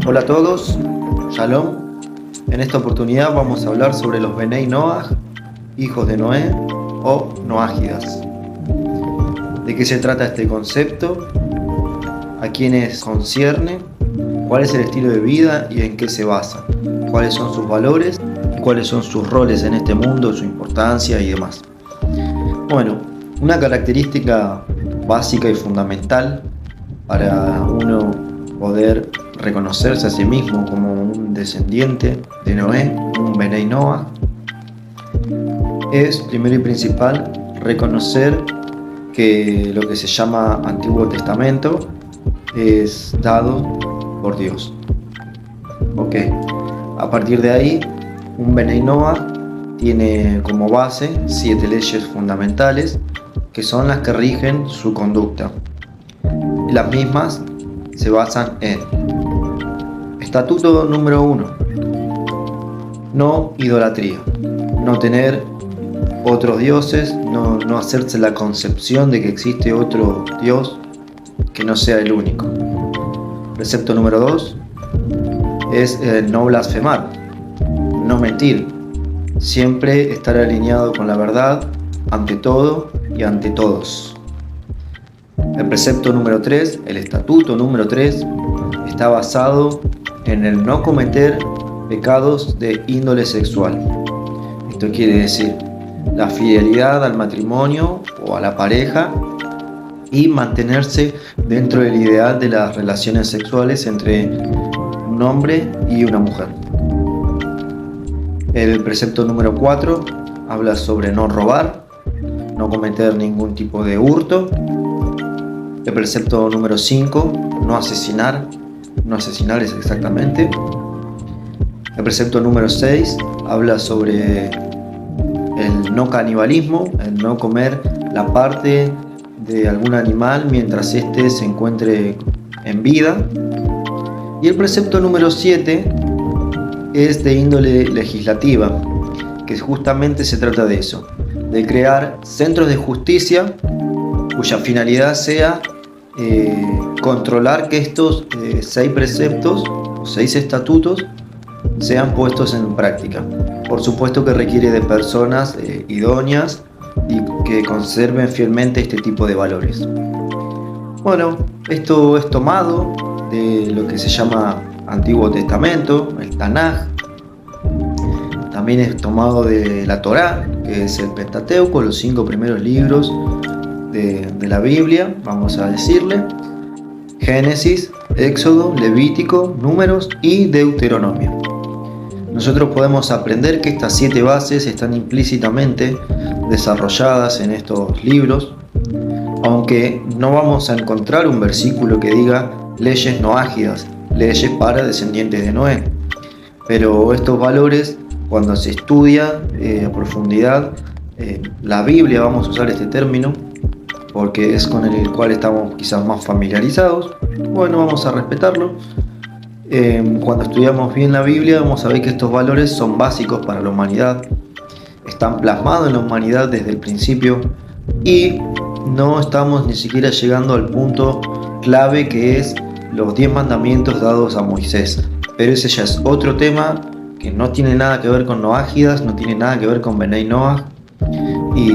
Hola a todos, Shalom. En esta oportunidad vamos a hablar sobre los Benei Noach, hijos de Noé o Noágidas. ¿De qué se trata este concepto? ¿A quiénes concierne? ¿Cuál es el estilo de vida y en qué se basa? ¿Cuáles son sus valores? ¿Cuáles son sus roles en este mundo, su importancia y demás? Bueno, una característica básica y fundamental para uno poder reconocerse a sí mismo como un descendiente de Noé, un Benei Noach, es primero y principal reconocer que lo que se llama Antiguo Testamento es dado por Dios. Ok, a partir de ahí, un Benei Noach tiene como base 7 leyes fundamentales que son las que rigen su conducta. Las mismas se basan en Estatuto número 1: no idolatría, no tener otros dioses, no hacerse la concepción de que existe otro Dios que no sea el único. Precepto número 2 es no blasfemar, no mentir, siempre estar alineado con la verdad ante todo y ante todos. El precepto número 3, el estatuto número 3, está basado en el no cometer pecados de índole sexual. Esto quiere decir la fidelidad al matrimonio o a la pareja y mantenerse dentro del ideal de las relaciones sexuales entre un hombre y una mujer. El precepto número 4 habla sobre no robar, no cometer ningún tipo de hurto. El precepto número 5, no asesinar, no asesinar es exactamente. El precepto número 6 habla sobre el no canibalismo, el no comer la parte de algún animal mientras éste se encuentre en vida. Y el precepto número 7 es de índole legislativa, que justamente se trata de eso, de crear centros de justicia cuya finalidad sea controlar que estos 6 preceptos o 6 estatutos sean puestos en práctica. Por supuesto que requiere de personas idóneas y que conserven fielmente este tipo de valores. Bueno, esto es tomado de lo que se llama Antiguo Testamento, el Tanaj. También es tomado de la Torá, que es el Pentateuco, los 5 primeros libros de la Biblia, vamos a decirle: Génesis, Éxodo, Levítico, Números y Deuteronomio. Nosotros podemos aprender que estas 7 bases están implícitamente desarrolladas en estos libros, aunque no vamos a encontrar un versículo que diga leyes noágidas, leyes para descendientes de Noé. Pero estos valores, cuando se estudia a profundidad la Biblia, vamos a usar este término porque es con el cual estamos quizás más familiarizados, bueno, vamos a respetarlo. Cuando estudiamos bien la Biblia vamos a ver que estos valores son básicos para la humanidad, están plasmados en la humanidad desde el principio y no estamos ni siquiera llegando al punto clave que es los 10 mandamientos dados a Moisés. Pero ese ya es otro tema que no tiene nada que ver con Noágidas, no tiene nada que ver con Benei Noach, y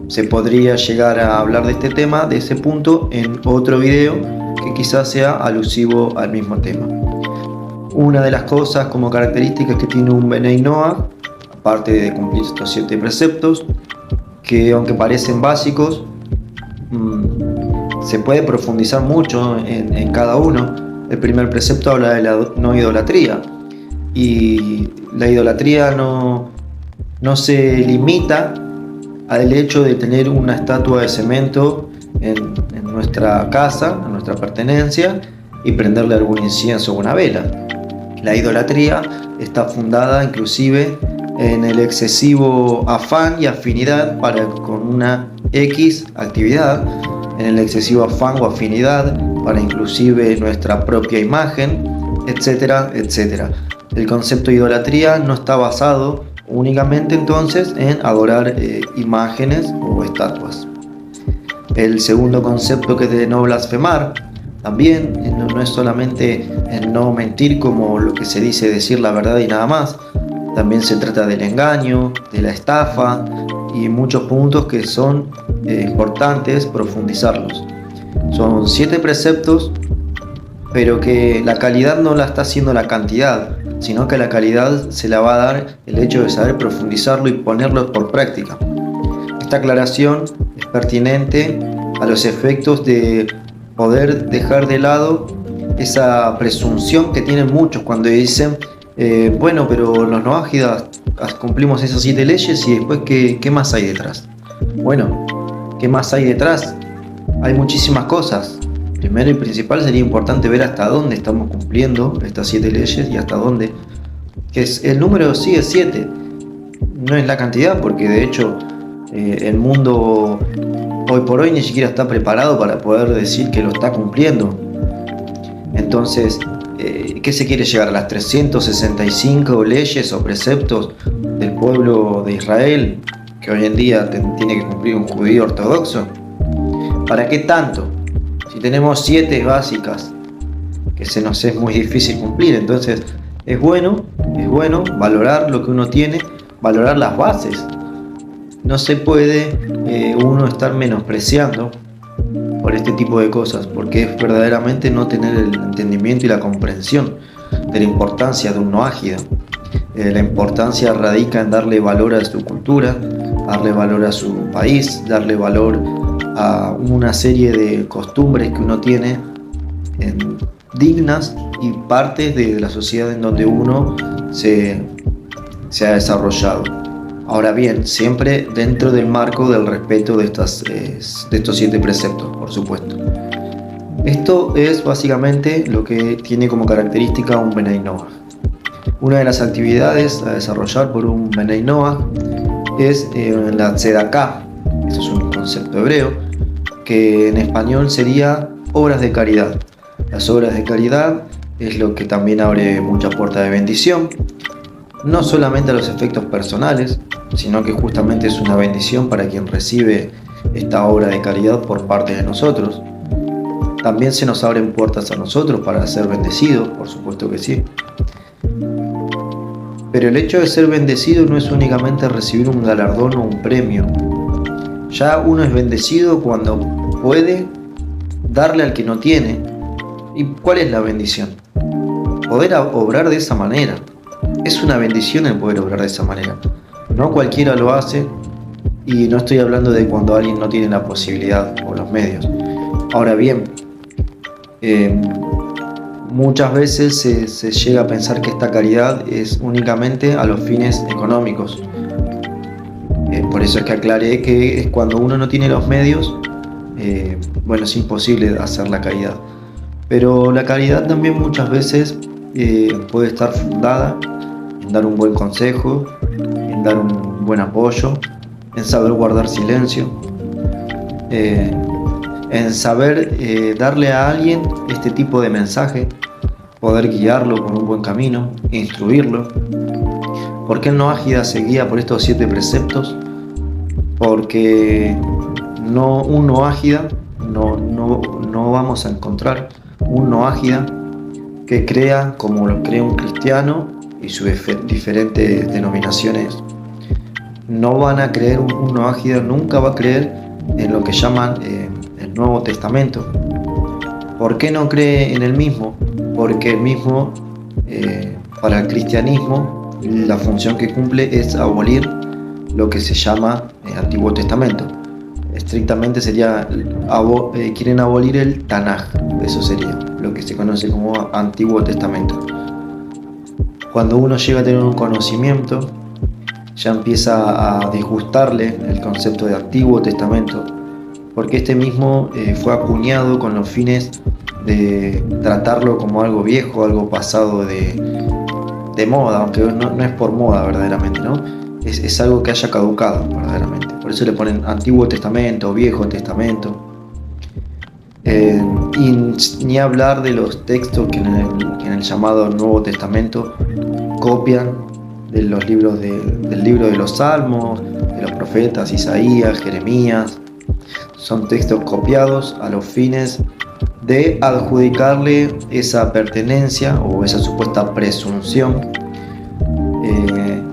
se podría llegar a hablar de este tema, de ese punto, en otro video que quizás sea alusivo al mismo tema. Una de las cosas como características que tiene un Benei Noach, aparte de cumplir estos 7 preceptos, que aunque parecen básicos, se puede profundizar mucho en cada uno. El primer precepto habla de la no idolatría, y la idolatría no se limita al hecho de tener una estatua de cemento en nuestra casa, en nuestra pertenencia, y prenderle algún incienso o una vela. La idolatría está fundada inclusive en el excesivo afán y afinidad para con una X actividad, en el excesivo afán o afinidad para inclusive nuestra propia imagen, etcétera, etcétera. El concepto de idolatría no está basado únicamente entonces en adorar imágenes o estatuas. El segundo concepto, que es de no blasfemar, También no es solamente el no mentir como lo que se dice decir la verdad y nada más. También se trata del engaño, de la estafa y muchos puntos que son importantes profundizarlos. Son 7 preceptos, pero que la calidad no la está haciendo la cantidad, sino que la calidad se la va a dar el hecho de saber profundizarlo y ponerlo por práctica. Esta aclaración es pertinente a los efectos de poder dejar de lado esa presunción que tienen muchos cuando dicen bueno, pero los noágidas cumplimos esas 7 leyes y después ¿qué más hay detrás? Bueno, ¿qué más hay detrás? Hay muchísimas cosas. Primero y principal sería importante ver hasta dónde estamos cumpliendo estas 7 leyes y hasta dónde. Que es, el número sí es 7, no es la cantidad, porque de hecho el mundo hoy por hoy ni siquiera está preparado para poder decir que lo está cumpliendo. Entonces, ¿qué se quiere llegar? ¿A las 365 leyes o preceptos del pueblo de Israel que hoy en día tiene que cumplir un judío ortodoxo? ¿Para qué tanto? Si tenemos 7 básicas que se nos es muy difícil cumplir. Entonces es bueno valorar lo que uno tiene, valorar las bases. No se puede uno estar menospreciando por este tipo de cosas, porque es verdaderamente no tener el entendimiento y la comprensión de la importancia de un noágida. La importancia radica en darle valor a su cultura, darle valor a su país, darle valor a una serie de costumbres que uno tiene dignas y partes de la sociedad en donde uno se ha desarrollado. Ahora bien, siempre dentro del marco del respeto de estos 7 preceptos, por supuesto. Esto es básicamente lo que tiene como característica un Benay Noach. Una de las actividades a desarrollar por un Benay Noach es la Tzedaká. Eso es un concepto hebreo que en español sería obras de caridad. Las obras de caridad es lo que también abre muchas puertas de bendición, no solamente a los efectos personales, sino que justamente es una bendición para quien recibe esta obra de caridad por parte de nosotros. También se nos abren puertas a nosotros para ser bendecidos, por supuesto que sí. Pero el hecho de ser bendecido no es únicamente recibir un galardón o un premio. Ya uno es bendecido cuando puede darle al que no tiene. ¿Y cuál es la bendición? Poder obrar de esa manera. Es una bendición el poder obrar de esa manera. No cualquiera lo hace, y no estoy hablando de cuando alguien no tiene la posibilidad o los medios. Ahora bien, muchas veces se llega a pensar que esta caridad es únicamente a los fines económicos. Por eso es que aclaré que es cuando uno no tiene los medios, es imposible hacer la caridad. Pero la caridad también muchas veces puede estar fundada en dar un buen consejo, en dar un buen apoyo, en saber guardar silencio, en saber darle a alguien este tipo de mensaje, poder guiarlo por un buen camino, instruirlo. ¿Por qué el noágida se guía por estos 7 preceptos? Porque un noágida no vamos a encontrar un noágida que crea como lo cree un cristiano y sus diferentes denominaciones. No van a creer, un noágida nunca va a creer en lo que llaman el Nuevo Testamento. ¿Por qué no cree en el mismo? Porque el mismo, para el cristianismo, la función que cumple es abolir lo que se llama Antiguo Testamento. Estrictamente sería, quieren abolir el Tanaj, eso sería lo que se conoce como Antiguo Testamento. Cuando uno llega a tener un conocimiento, ya empieza a disgustarle el concepto de Antiguo Testamento, porque este mismo fue acuñado con los fines de tratarlo como algo viejo, algo pasado de moda, aunque no es por moda verdaderamente, ¿no? Es algo que haya caducado verdaderamente. Por eso le ponen Antiguo Testamento, Viejo Testamento. Y ni hablar de los textos que en el llamado Nuevo Testamento copian de los libros del libro de los Salmos, de los profetas Isaías, Jeremías. Son textos copiados a los fines de adjudicarle esa pertenencia o esa supuesta presunción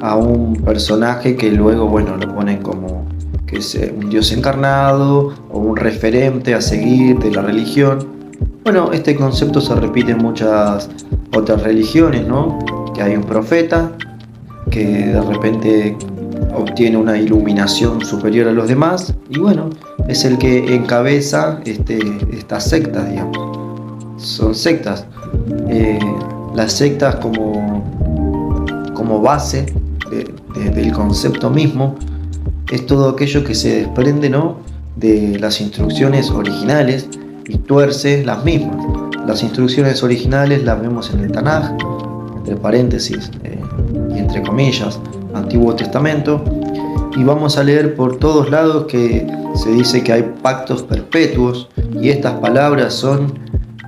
a un personaje que luego, bueno, lo ponen como que es un Dios encarnado o un referente a seguir de la religión. Bueno, este concepto se repite en muchas otras religiones, ¿no? Que hay un profeta que de repente obtiene una iluminación superior a los demás y bueno, es el que encabeza estas sectas, digamos. Son sectas. Las sectas como base del concepto mismo es todo aquello que se desprende, ¿no?, de las instrucciones originales y tuerce las mismas. Las instrucciones originales las vemos en el Tanaj, entre paréntesis y entre comillas, Antiguo Testamento, y vamos a leer por todos lados que se dice que hay pactos perpetuos y estas palabras son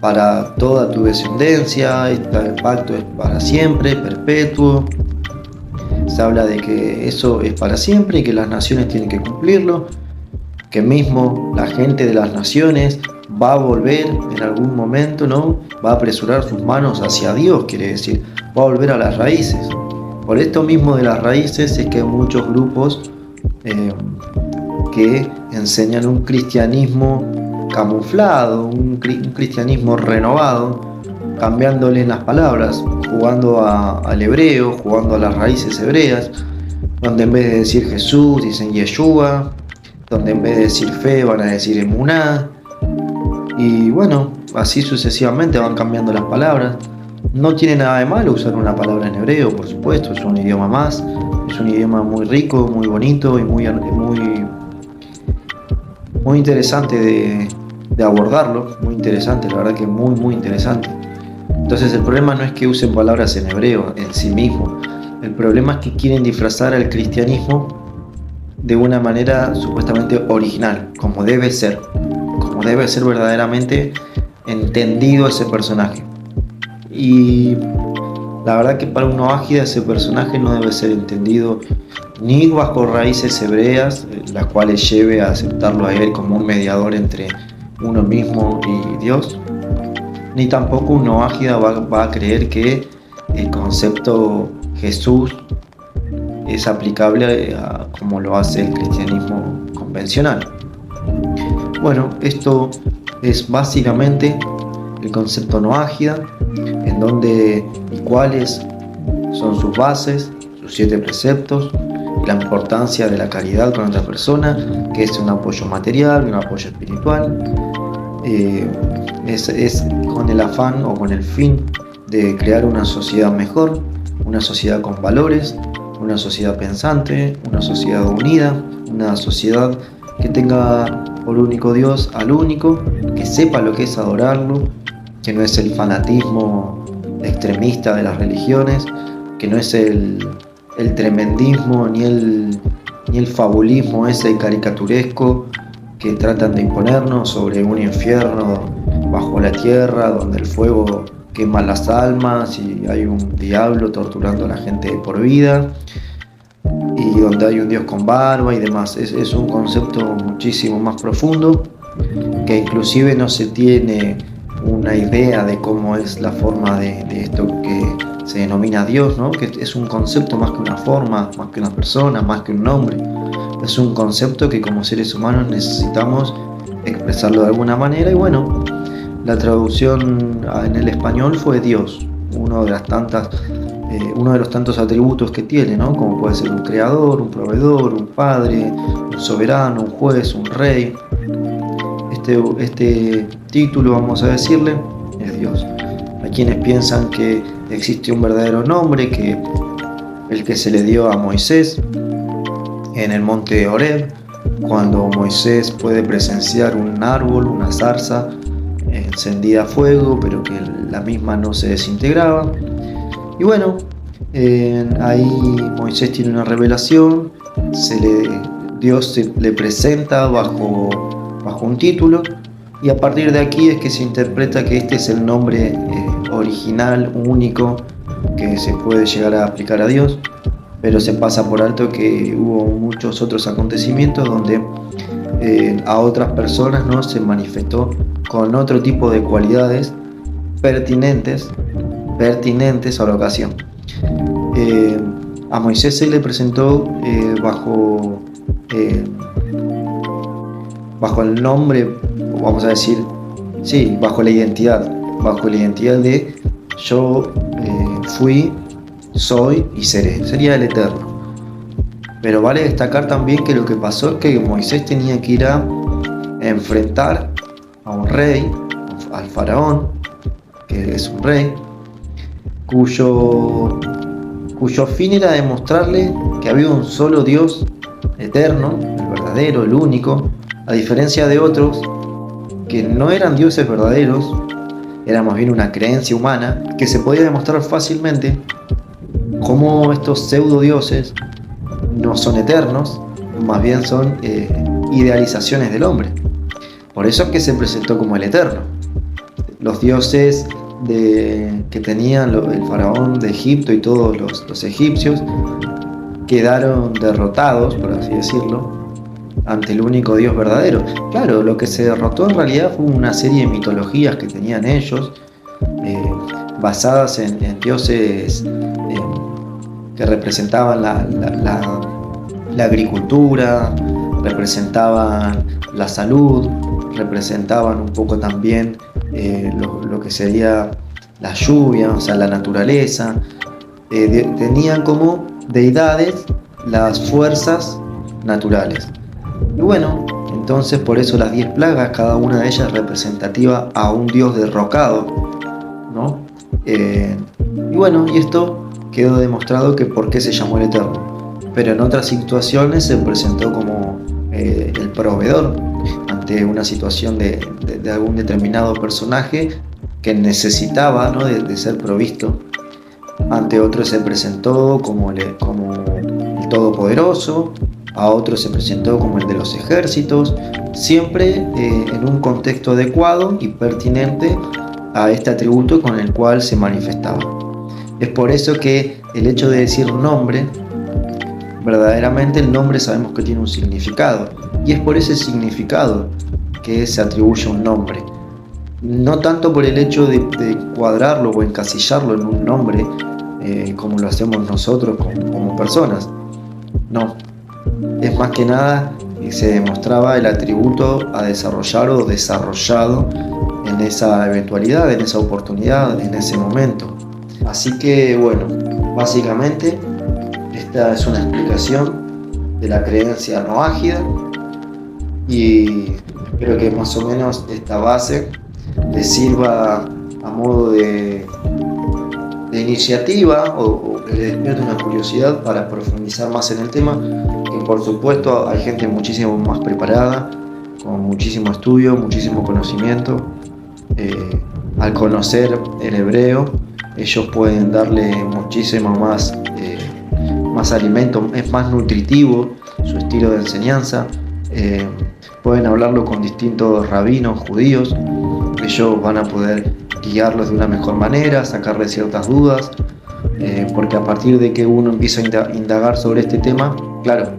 para toda tu descendencia, el pacto es para siempre, perpetuo. Se habla de que eso es para siempre y que las naciones tienen que cumplirlo, que mismo la gente de las naciones va a volver en algún momento, ¿no? Va a apresurar sus manos hacia Dios, quiere decir, va a volver a las raíces. Por esto mismo de las raíces es que hay muchos grupos que enseñan un cristianismo camuflado, un cristianismo renovado, cambiándole las palabras, jugando al hebreo, jugando a las raíces hebreas, donde en vez de decir Jesús dicen Yeshua, donde en vez de decir fe van a decir Emuná, y bueno, así sucesivamente van cambiando las palabras. No tiene nada de malo usar una palabra en hebreo, por supuesto, es un idioma más, es un idioma muy rico, muy bonito y muy interesante de abordarlo, muy interesante, la verdad que muy interesante. Entonces el problema no es que usen palabras en hebreo en sí mismo, el problema es que quieren disfrazar al cristianismo de una manera supuestamente original, como debe ser verdaderamente entendido ese personaje. Y la verdad que para un noágida ese personaje no debe ser entendido ni bajo raíces hebreas, las cuales lleve a aceptarlo a él como un mediador entre uno mismo y Dios, ni tampoco un noágida va a creer que el concepto Jesús es aplicable como lo hace el cristianismo convencional. Bueno, esto es básicamente el concepto noágida, en donde y cuáles son sus bases, sus 7 preceptos, y la importancia de la caridad con otra persona, que es un apoyo material, un apoyo espiritual. Es con el afán o con el fin de crear una sociedad mejor, una sociedad con valores, una sociedad pensante, una sociedad unida, una sociedad que tenga por único Dios al único, que sepa lo que es adorarlo, que no es el fanatismo extremista de las religiones, que no es el tremendismo ni el fabulismo ese caricaturesco que tratan de imponernos sobre un infierno bajo la tierra donde el fuego quema las almas y hay un diablo torturando a la gente por vida y donde hay un Dios con barba y demás. Es un concepto muchísimo más profundo, que inclusive no se tiene una idea de cómo es la forma de esto que se denomina Dios, ¿no? Que es un concepto más que una forma, más que una persona, más que un nombre. Es un concepto que como seres humanos necesitamos expresarlo de alguna manera y bueno, la traducción en el español fue Dios, uno de los tantos atributos que tiene, ¿no? Como puede ser un creador, un proveedor, un padre, un soberano, un juez, un rey. Este título, vamos a decirle, es Dios. Hay quienes piensan que existe un verdadero nombre, que el que se le dio a Moisés en el monte Horeb, cuando Moisés puede presenciar un árbol, una zarza encendida a fuego, pero que la misma no se desintegraba. Y bueno, ahí Moisés tiene una revelación, Dios le presenta bajo un título, y a partir de aquí es que se interpreta que este es el nombre original, único, que se puede llegar a aplicar a Dios, pero se pasa por alto que hubo muchos otros acontecimientos donde a otras personas no se manifestó con otro tipo de cualidades pertinentes a la ocasión. A Moisés se le presentó bajo el nombre, vamos a decir, sí, bajo la identidad de yo fui, soy y seré, sería el Eterno. Pero vale destacar también que lo que pasó es que Moisés tenía que ir a enfrentar a un rey, al faraón, que es un rey, cuyo fin era demostrarle que había un solo Dios eterno, el verdadero, el único, a diferencia de otros que no eran dioses verdaderos, era más bien una creencia humana que se podía demostrar fácilmente cómo estos pseudo dioses no son eternos, más bien son idealizaciones del hombre. Por eso es que se presentó como el Eterno. Los dioses que tenían el faraón de Egipto y todos los egipcios quedaron derrotados, por así decirlo, ante el único Dios verdadero. Claro, lo que se derrotó en realidad fue una serie de mitologías que tenían ellos, basadas en dioses que representaban la agricultura, representaban la salud, representaban un poco también lo que sería la lluvia, o sea, la naturaleza. Tenían como deidades las fuerzas naturales. Y bueno, entonces por eso las 10 plagas, cada una de ellas representativa a un dios derrocado, ¿no? Y bueno, y esto quedó demostrado que por qué se llamó el Eterno. Pero en otras situaciones se presentó como el proveedor ante una situación de algún determinado personaje que necesitaba, ¿no?, de ser provisto. Ante otros se presentó como el Todopoderoso, a otros se presentó como el de los ejércitos, siempre en un contexto adecuado y pertinente a este atributo con el cual se manifestaba. Es por eso que el hecho de decir nombre, verdaderamente el nombre sabemos que tiene un significado, y es por ese significado que se atribuye un nombre. No tanto por el hecho de cuadrarlo o encasillarlo en un nombre, como lo hacemos nosotros como personas. No, es más que nada se demostraba el atributo a desarrollar o desarrollado en esa eventualidad, en esa oportunidad, en ese momento. Así que bueno, básicamente esta es una explicación de la creencia noágida, y espero que más o menos esta base les sirva a modo de iniciativa o que les despierte una curiosidad para profundizar más en el tema, que por supuesto hay gente muchísimo más preparada, con muchísimo estudio, muchísimo conocimiento. Al conocer el hebreo, ellos pueden darle muchísimo más alimento, es más nutritivo su estilo de enseñanza. Pueden hablarlo con distintos rabinos judíos, ellos van a poder guiarlos de una mejor manera, sacarle ciertas dudas, porque a partir de que uno empieza a indagar sobre este tema, claro,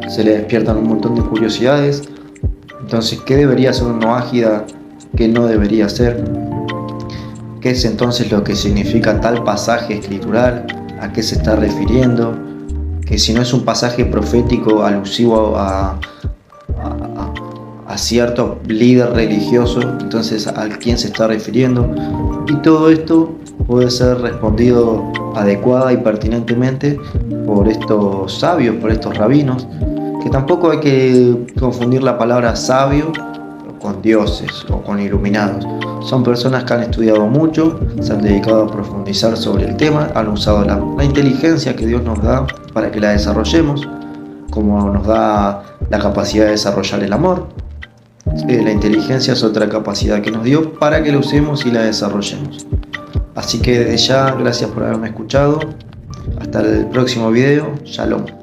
se le despiertan un montón de curiosidades. Entonces, ¿qué debería ser un noágida? ¿Qué no debería ser? ¿Qué es entonces lo que significa tal pasaje escritural? ¿A qué se está refiriendo? Que si no es un pasaje profético alusivo a cierto líder religioso, entonces ¿a quién se está refiriendo? Y todo esto puede ser respondido adecuada y pertinentemente por estos sabios, por estos rabinos, que tampoco hay que confundir la palabra sabio con dioses o con iluminados. Son personas que han estudiado mucho, se han dedicado a profundizar sobre el tema, han usado la inteligencia que Dios nos da para que la desarrollemos, como nos da la capacidad de desarrollar el amor. La inteligencia es otra capacidad que nos dio para que la usemos y la desarrollemos. Así que desde ya, gracias por haberme escuchado. Hasta el próximo video. Shalom.